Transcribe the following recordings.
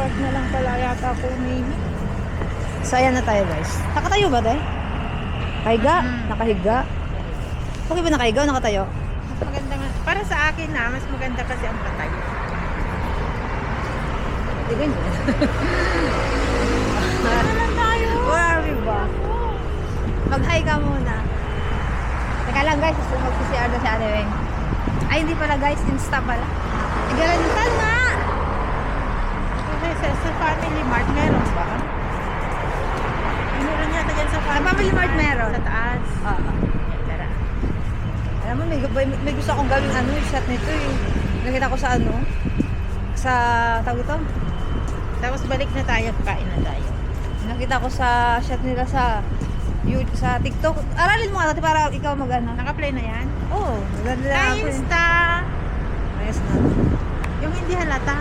Nag-vlog na lang pala yata ako ni. So, ayan na tayo guys. Nakatayo ba tayo? Nakahiga? Nakahiga? Okay ba nakahiga o nakatayo? Mas maganda nga. Para sa akin na, mas maganda kasi ang patayo. Hindi ganyan. Ano lang tayo? Worry ba? Mag-hi ka muna. Teka lang guys, mag-CCR na si Ate Weng. Ay, hindi pala guys, Insta pala. Igalantan nga! Kasi sa Family Mart, meron ba? Meron yata dyan sa Family Mart meron. Sa taas. Oo. Tara. Alam mo, may gusto akong gawing shot nito eh. Nakita ko sa sa tawag ito. Tapos balik na tayo, kain na tayo. Nakita ko sa shot nila sa TikTok. Aralin mo nga natin para ikaw Naka-play na yan? Oo. Maganda ako eh. Insta! Ayos na. Yung hindi halata.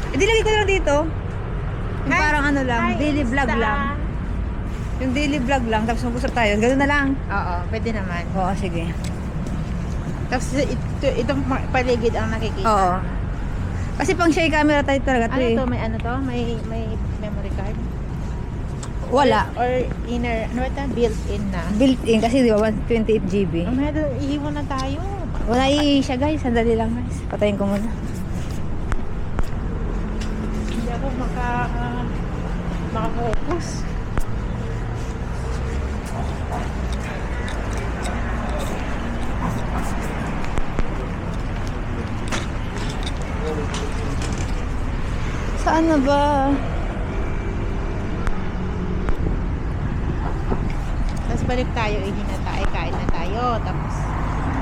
Hindi lagay ko lang dito. Yung Hi, parang lang, hi, daily Insta. vlog lang. Yung daily vlog lang, tapos mag-usap tayo. Ganun na lang. Oo, pwede naman. Oo, sige. Tapos itong paligid ang nakikita. Oo. Kasi pang share camera tayo talaga Ano to eh. to? May ano to? May memory card? Wala. Or inner, ano ba ito? Built-in na. Built-in kasi di ba 128 GB. Medyo iiwan na tayo. Wala siya guys, sandali lang guys. Patayin ko muna. Hindi ako maka-focus. Saan na ba? Tapos balik tayo, ihi na tayo, kain na tayo. Tapos,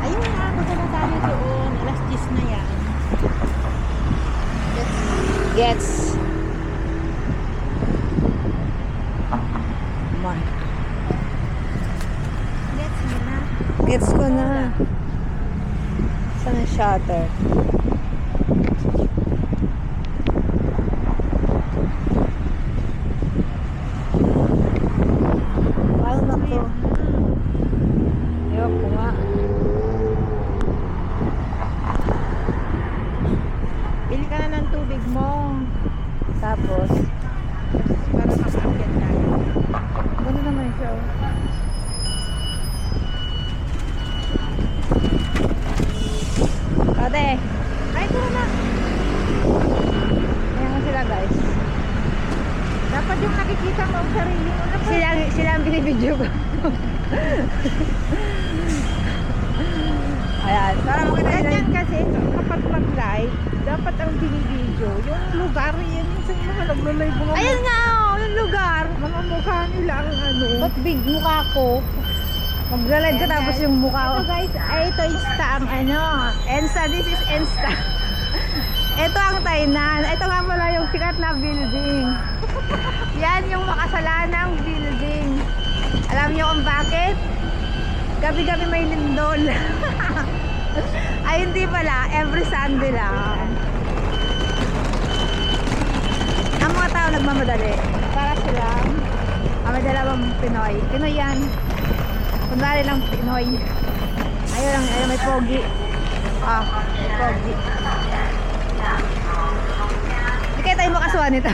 ayun na, punta na tayo doon. Alas 10 na yan. Gets. Come on. Gets mo na. Gets ko na. Saan ang shutter? Paano na to? Ewan ko nga. Bili ka na ng tubig mo. Tapos, Para makaakyat tayo. gano'n naman siya. Oh. Ate, Ay, ito na. ayan ko sila guys. Dapat yung nakikita mo ang sarili mo na. Sila ang binibidyo ko. Ayan, para makita nila. Ganyan kasi kapag mag-live, dapat ang binibidyo, yung lugar yun, minsan yung mga naglo-live mga, Ayan nga, oh, yung lugar. mga mukha nila ang ano. Ba't big mukha ko? Magla-live ka Ayan, tapos guys. yung mukha ko. Ito guys, ay ito Insta ang ano. Ensta, this is Ensta. Ito ang Tainan. Ito nga pala yung sikat na building. Yan yung makasalanang building. Alam niyo kung bakit? Gabi-gabi may lindol. Ay hindi pala, every Sunday lang. Ang mga tao nagmamadali. Para silang may dalawang Pinoy. Pinoy yan. Kunwari lang Pinoy. Ayun lang, ayun may pogi. May pogi. Hindi kaya tayo makasuhan nito.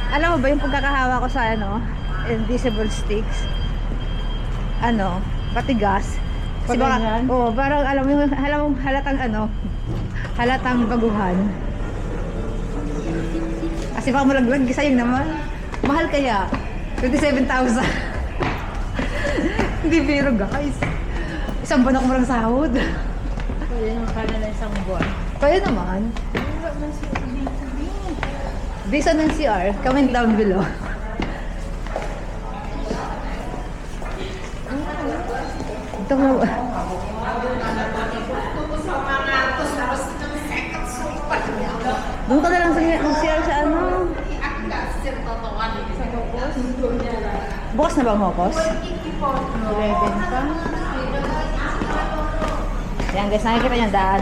Alam mo ba yung pagkakahawa ko sa invisible sticks? Patigas. Kasi Pag ganyan? parang alam mo halatang baguhan. Kasi baka malaglag, sayang naman. Mahal kaya. 27,000. Hindi biro guys. Isang buwan ako marang sahod. Pwede naman pala na isang buwan. Kaya naman. Based on ng CR, comment down below. Ito nga. Doon ka na lang sa CR sa ano? Bukas na ba ang hokos? 11 pa. Yan guys, nakikita niyo ang daan.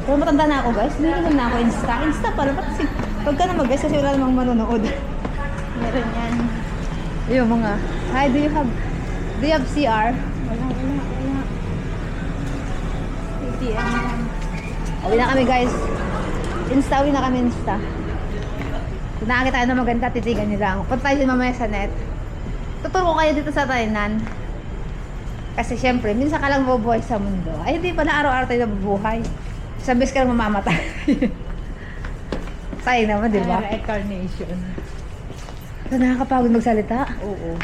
Pero matanda na ako guys, hindi naman na ako Insta pala. Kasi pagka naman guys, kasi wala namang manonood. Meron yan. Yung mga, hi, do you have CR? Wala. ATM. Uwi na kami guys. Uwi na kami Insta. Kung nakakita tayo na maganda, titigan nyo lang. Punta tayo din mamaya sa net. Tuturo ko kayo dito sa Tainan. Kasi syempre, minsan ka lang bubuhay sa mundo. Ay, hindi pa na araw-araw tayo nabubuhay. Isang beses ka lang mamamatay. Sayang naman, di ba? Reincarnation. So, nakakapagod magsalita. Oo.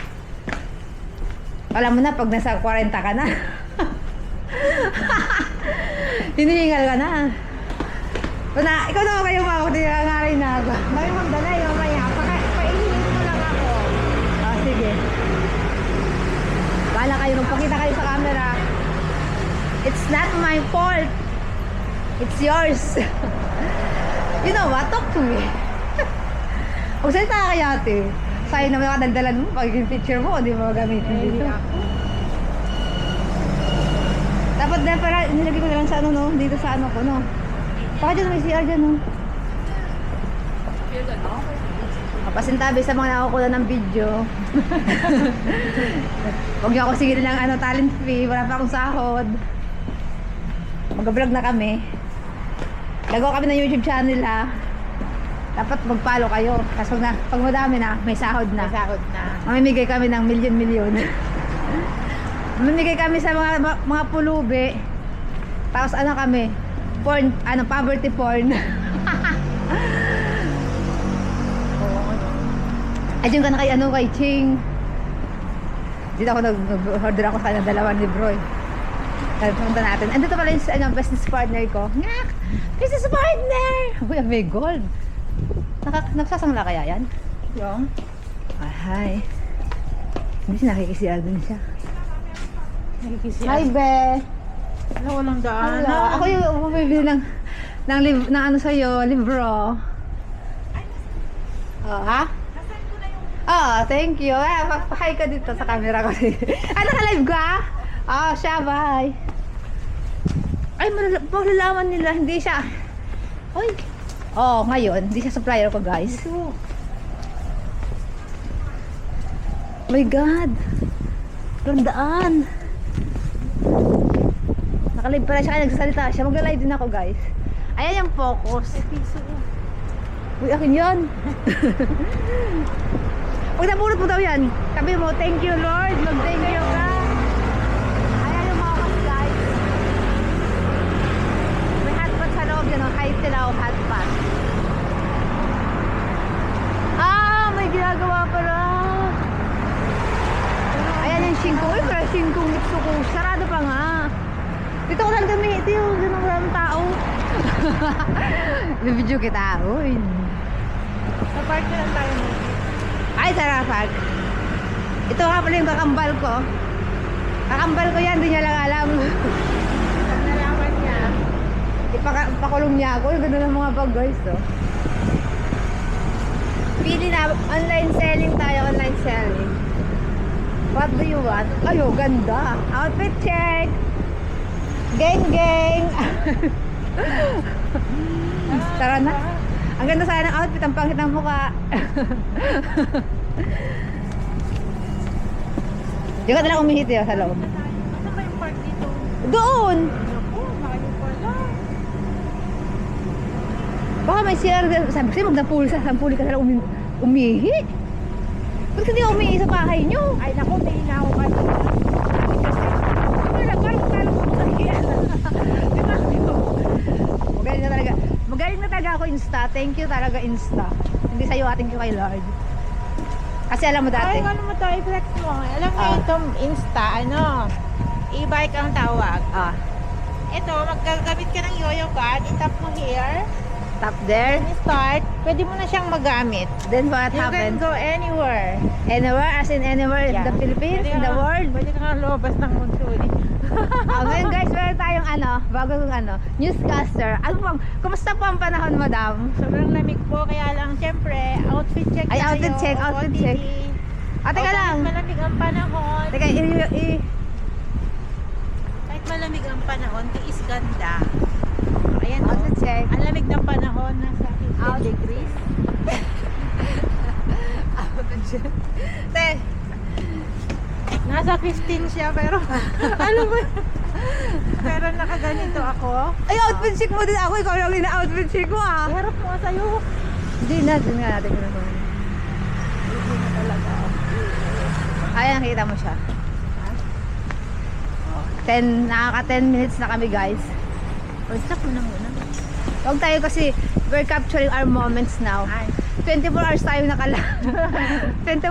Alam mo na, pag nasa 40 ka na. Hinihingal ka na. Ikaw naman kayo mga kuti nga rin na ako. May magdala yung maya. Paihinin mo lang ako. Ah, sige. Bala kayo, magpakita kayo sa camera. It's not my fault. It's yours. You know what? Talk to me. Magsalita ka kaya ate. Sayang naman yung kadaldalan mo. Pagiging picture mo, hindi mo gamitin dito. Dapat na para nilagay ko na lang sa ano, no? Dito sa ano ko, no? Baka dyan may CR dyan, no? Pasintabi sa mga nakukuha ng video. Huwag niyo ako sigilin ng ano, talent fee. Wala pa akong sahod. Mag-vlog na kami. Gagawa kami ng YouTube channel, ha? Dapat mag-follow kayo. Kasi pag madami na, may sahod na. May sahod na. Mamimigay kami ng milyon-milyon. Mamimigay kami sa mga pulubi. Tapos ano kami? Porn, ano, poverty porn. Ayun ka na kay ano, kay Ching. Dito ako nag-order ako sa kanya 2 libro eh. Punta natin. Andito pala yung ano, business partner ko. Ngak! Business partner! Uy, may gold. Nagsasangla kaya yan? Yung? Hi. Hindi siya nakikisiyal din siya. Nakikisiyan. Hi, Be! Ano, walang daan. Hello. Ako yung bumibili ng ano sa'yo, libro. Oh, ha? Oh, thank you. Hi ka dito sa camera ko. Naka-live ka? Oh, siya, bye. Ay, malalaman nila, hindi siya. Oy. Oh, ngayon, hindi siya supplier ko, guys. Ito. Oh my God. Gandaan. Naka-live pala siya, kaya nagsasalita siya. Mag-live din ako, guys. Ayan yung focus. Piso. Uy, akin yan. Pag napulot mo daw yan, sabi mo, thank you Lord, mag-thank you ka. Ayan yung mga kas, guys. May hotpot sa loob yan, Hai Silao hotpot. Ah, may ginagawa pala. Ayan yung shingkong. Uy, pero shingkong gusto ko. Sarado pa nga. Dito ko lang gamitin. Dito na maraming tao. Bibidyo kita. Uy. Sa park na lang tayo mo. Ay, sarapag. Ito nga pala yung kakambal ko. Kakambal ko yan, di niya lang alam. Pag nalaman niya, Ipakulong niya ako. Yung ganda ng mga bag, guys, oh. Pili na, online selling tayo, online selling. What do you want? Ay, oh, ganda. Outfit check. Gang, gang. Tara na. Ang ganda sana ng outfit, ang pangit ng mukha. Diyan ka nalang umihit yun sa loob. ano ba yung park dito? Doon! Ako, malayo pala. Baka may CR. Sabi kasi magnampuli ka nalang umihi. Ba't hindi ka umihi sa bahay nyo? Ay, naku, may inaw ka na. Parang talo ko sa kaya. Magaling na talaga. Magaling na talaga ako Insta. Thank you talaga Insta. Hindi sa'yo, ating ko kay Lord. Kasi alam mo dati. Ay, ano mo to, i-flex mo. Alam mo Ah. itong Insta, ano, e-bike ang tawag. Ah, Ito, maggagamit ka ng yoyo pad, itap mo here, stop there. then start, pwede mo na siyang magamit. Then what You can happened? go anywhere. Anywhere, as in anywhere in Yeah. the Philippines, Pwede in the ka- world. Pwede ka nga lobas ng mundo. Ngayon guys, meron tayong bago kong newscaster. Ano pang, kumusta po ang panahon, madam? Sobrang lamig po, kaya lang, syempre, outfit check Ay, tayo. outfit check, outfit OOTD. check. Teka Kahit lang. malamig ang panahon, Teka, kahit malamig ang panahon, tiis ganda. Ayan o. outfit check. Ang lamig ng panahon, nasa 15 degrees. Outfit check. Te, Nasa 15 siya, pero ano ba? Pero Pero nakaganito ako. Ay, outfit chic mo din ako. Ikaw yung ina-outfit chic ko ah. Harap mo nga sa'yo. Hindi na, din nga natin ginawa. Hindi na talaga. Ay, nakita mo siya. 10 minutes na kami guys. O, stop mo na muna. Huwag tayo kasi we're capturing our moments now. Ay. 24 hours tayo 24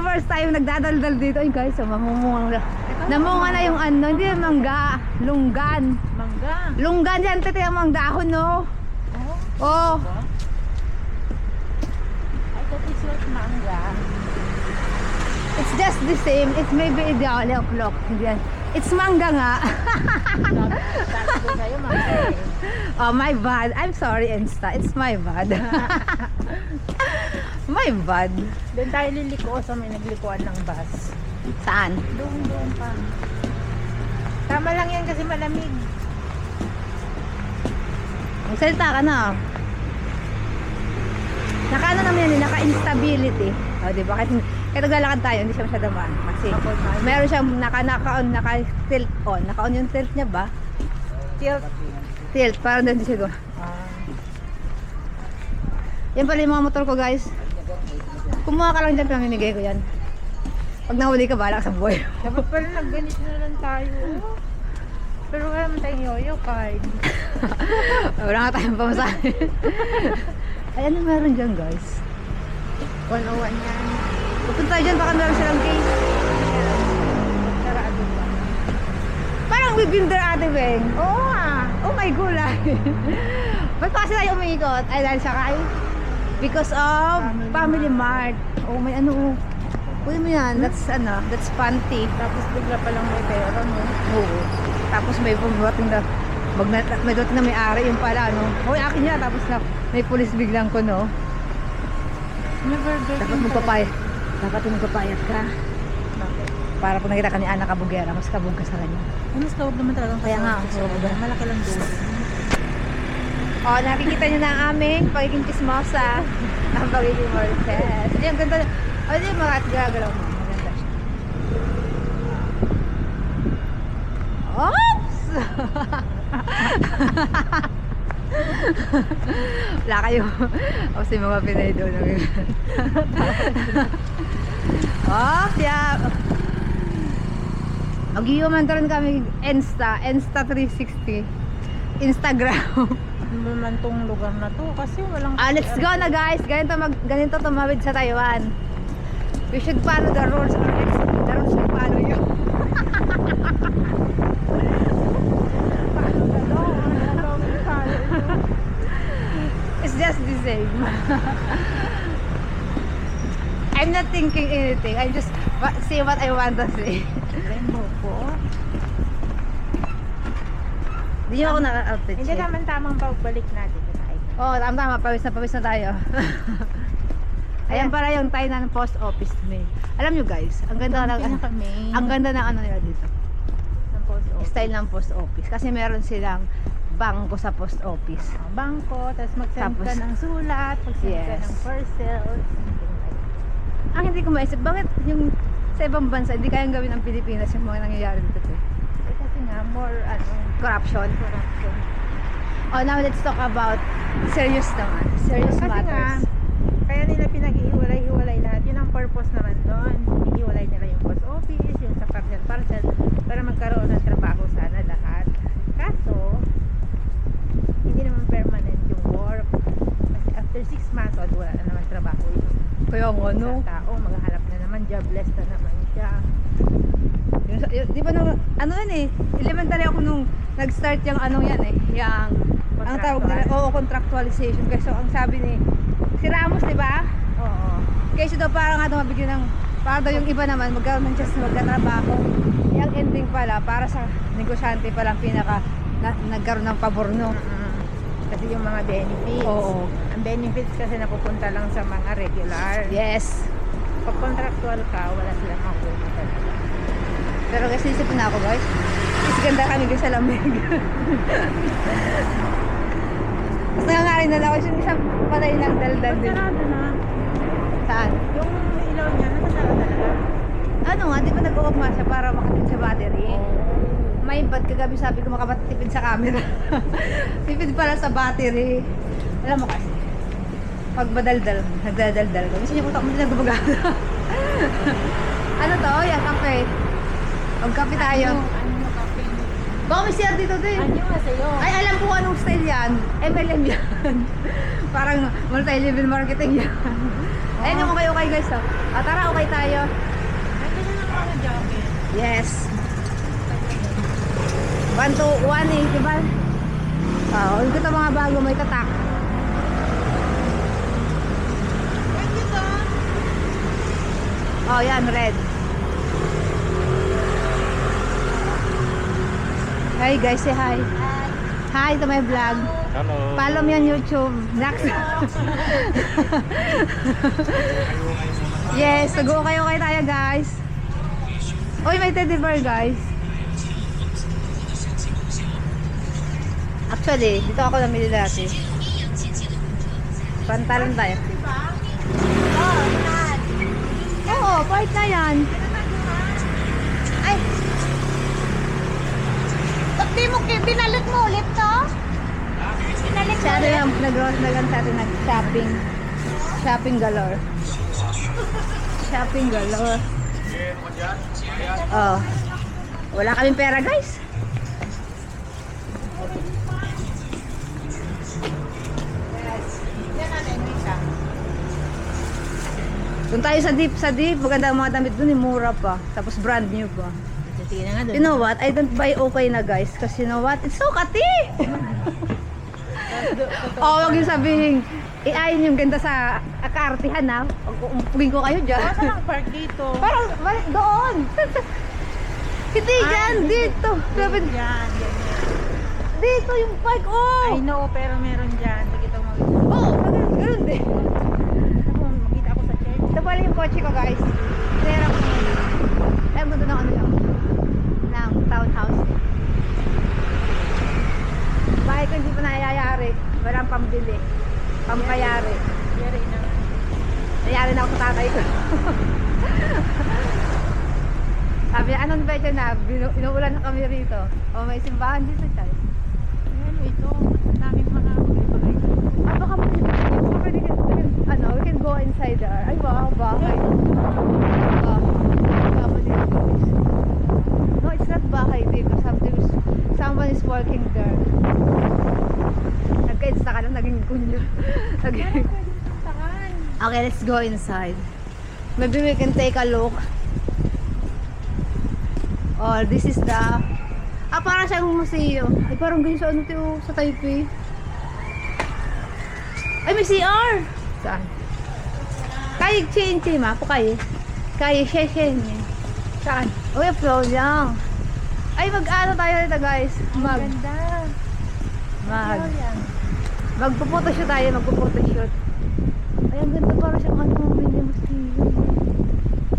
hours tayo nagdadaldal dito. Ay guys, oh, mamumunga. Namunga na yung ano, hindi yung mangga. Lunggan. Mangga. Lunggan yan, tete ang mga dahon, no? Oh. I thought it's what mangga. It's just the same. It's maybe ideal o'clock. Yan. It's mangga nga. Sabi ko sa'yo, mangga eh. Oh, my bad. I'm sorry, Insta. It's my bad. My bad. Doon tayo liliko sa may naglikuan ng bus. Saan? Doon pa. Tama lang yan kasi malamig. Magsalita ka na. Naka-ano naman yan, naka-instability. O, diba? Kahit naglalakad tayo, hindi siya masyadong maan. Kasi meron siyang naka-tilt on. Naka-on yung tilt niya ba? Tilt, parang doon siya. Yan pala yung mga motor ko guys. Kumuha ka lang dyan, pamimigay ko yan. Pag nahuli ka, bahala ka sa buhay. Dapat pala nagganito na lang tayo. Pero wala naman tayong yoyo card. Wala nga tayong pamasahe. Ay, ano meron dyan guys? 101 yan. Pupunta tayo dyan, baka meron silang case. Sarado ba? Parang we've been there, Ate Beng. Oo ah. Oh my gulay. Ba't pa kasi tayo umiikot? Ay, dahil sa kay? Because of Family Mart. Oh, may ano. Kunin mo yan. That's panty. Tapos bigla pa lang may pera, no? Oo. Tapos may dumating na may dumating na may-ari yung pala, no? Hoy, akin yan. Tapos na may pulis biglang ko, no? Never Dapat magpapayat. Dapat magpapayat ka. Bakit? Para pag nakita ka ni Ana Kabugera, mas kabog ka sa kanya. Mas kawag naman talagang Kaya nga, kasama. so, Malaki lang doon. Oh, nakikita niyo na ang aming pagiging chismosa. Ang pagiging Martes. Ay, ang ganda. Oh, di mga at gagalaw mo. Maganda siya. Oops! Wala kayo. Kasi mga Pinay doon. Oops, yeah. Mag-human rin kami Insta 360. Instagram. Ano naman tong lugar na to? Kasi walang... Let's go na guys. Ganito tumawid sa Taiwan. We should follow the rules. The rules should follow you. It's just the same. I'm not thinking anything. I just say what I want to say. Rainbow po. Hindi nyo ako naka-outfit Hindi check. naman tamang pagbalik natin. Oo, tama. Pawis na tayo. Ayan para yung Tainan Post Office mail. Alam nyo guys, ang ganda ng ang ganda ng ano nila dito. Ng post office. Style ng post office kasi meron silang bangko sa post office. Bangko, tapos mag-send ka Tapos- ng sulat, mag-send ka Yes. ng parcels, something like that. Ang hindi ko maisip, bakit yung sa ibang bansa hindi kayang gawin ng Pilipinas yung mga nangyayari dito? Kasi nga, more, Corruption. corruption. Oh, now let's talk about serious naman. Serious Kasi nga, matters. kaya nila pinag-iiwalay-iwalay lahat. Yun ang purpose naman doon. Iiwalay nila yung post office, yung sa parcel, para magkaroon ng trabaho sana lahat. Kaso, hindi naman permanent yung work. Kasi after 6 months, wala na naman trabaho yung Kaya nga no. isang tao. Maghahanap na naman, jobless na naman siya. Di ba nung, ano yun eh, elementary ako nung nag-start yung anong yan eh, yung, ang tawag nila, contractualization. Kasi ang sabi ni, si Ramos, di ba? Oo. Kasi daw parang nga daw mabigyan ng, para daw yung iba naman, magkaroon ng chance na magkatrabaho. Yung ending pala, para sa negosyante palang nagkaroon ng pabor, no? Kasi yung mga benefits. Oo. Ang benefits kasi napupunta lang sa mga regular. Yes. Pag contractual ka, wala silang makuha talaga. Pero guys, isipin na ako guys. Is ganda kami guys sa lamig. Mas nangangarin na lang ako. Yung isang patay ng daldal din. Sarado na. Saan? Yung ilaw niya, nakasara talaga. Ano nga, di ba nag-uugma siya para makatid sa battery? May bad kagabi sabi ko makabatipid sa camera. Tipid pala sa battery. Alam mo kasi, pag madaldal, nagdadaldal ko. Gusto niyo utak mo din nagbabaga. Ano to? Yan, kape. Magkape tayo. Ano kape? Baka may CR dito din. Ano nga sa'yo? Ay, alam ko anong style yan. MLM yan. Parang multi-level marketing yan. Ayun yung okay guys. Oh. Tara, okay tayo. Ito na lang mga jacket. Yes. 1 to 1 eh, diba? Huwag kita mga bago, may tatak. Pwede ito. Oh, yan, red. Hi guys, say hi. Hi to my vlog. Hello. Follow me on YouTube. Next. Yes, nag-go kayo tayo guys. Uy, may teddy bear guys. Actually, dito ako namili dati. Pantalon tayo. Oo, part na yan. Ay! Di mo, binalit mo ulit to? Binalit mo Siya ulit? yung nag-rose na lang sa atin nag-shopping. Shopping galore. Shopping galore. Oh. Wala kaming pera guys. Doon tayo sa deep. Maganda ang mga damit doon, mura pa. Tapos brand new pa. Sige na nga doon. You know what? I don't buy okay na guys. Kasi you know what? It's so kati! Oh, wag yung sabihin. Iayin yung ganda sa kaartihan ha. Umpugin ko kayo dyan. Saan ang park dito? Parang doon. Hindi Ah, dyan, dito. Sabi, Yan, yan. dito yung park. Oh! I know, pero meron dyan. Pagkita mo. Oh, ganun din. Makita ako sa church. Ito pala yung kotse ko guys. Tinira ko muna. Ay, ang ganda ng ano lang. Ng townhouse. Bahay ko hindi pa nayayari. Walang pambili. Pampayari. Yari na. Nayari na ako sa tatay ko. Sabi niya, anong beche na? Inuulan na kami rito. O may simbahan dito siya. Ano ito? Daming mga bagay-bagay. Baka pwede ano, we can go inside there. Ay, wow, bahay. No, it's not bahay dito. Someone is working there. Nagka-insta ka lang, naging kunyo. Okay, let's go inside. Maybe we can take a look. Oh, this is the... parang siyang museo. Ay, parang ganyan sa ano tayo, sa Taipei. Ay, may CR! Saan? Kaya Chin ma, po kayo. Kaya Sheshen. Saan? Uy, upload lang. Ay, mag-ano tayo dito guys. Ganda. Magpo-photoshoot tayo, magpo-photoshoot. Ay, ang ganda parang siyang ano, mini museo.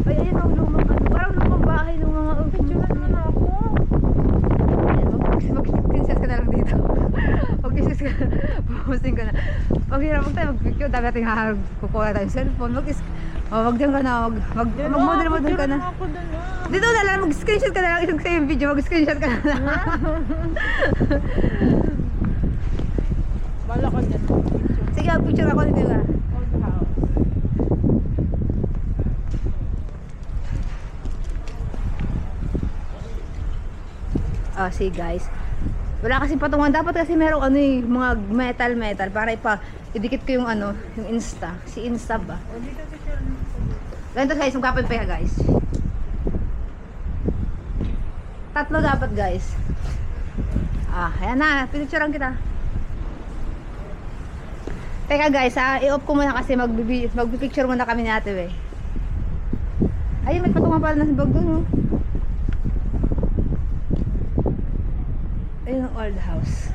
Ay, ayun ang lumang ano, parang lumang bahay ng mga... Picturean mo na ako. Mag-screenshot ka na lang dito. Mag-screenshot ka na. Pumusing ka na. Pag hirap tayo mag-picture, dami natin kukuha tayo cellphone. Wag dyan ka na. Mag-model-model ka na. Ako doon na. Dito na lang, mag-screenshot ka na lang. Isang sa'yo yung video, mag-screenshot ka na lang. Bala ko dyan. Sige, mag-picture ako dito na. Old house. Oh, see guys. Wala kasi patungan. Dapat kasi merong ano eh, mga metal para idikit ko yung ano, yung Insta. Si Insta ba? O dito picture mo. Ganito guys, magkapit pa guys. 3 dapat guys. Ayan na, pinicturean kita. Teka guys, i-off ko muna kasi magpipicture muna kami ni Ate Wei. Ayun, may patungan pala na sa bag doon, oh. Ayun ang old house.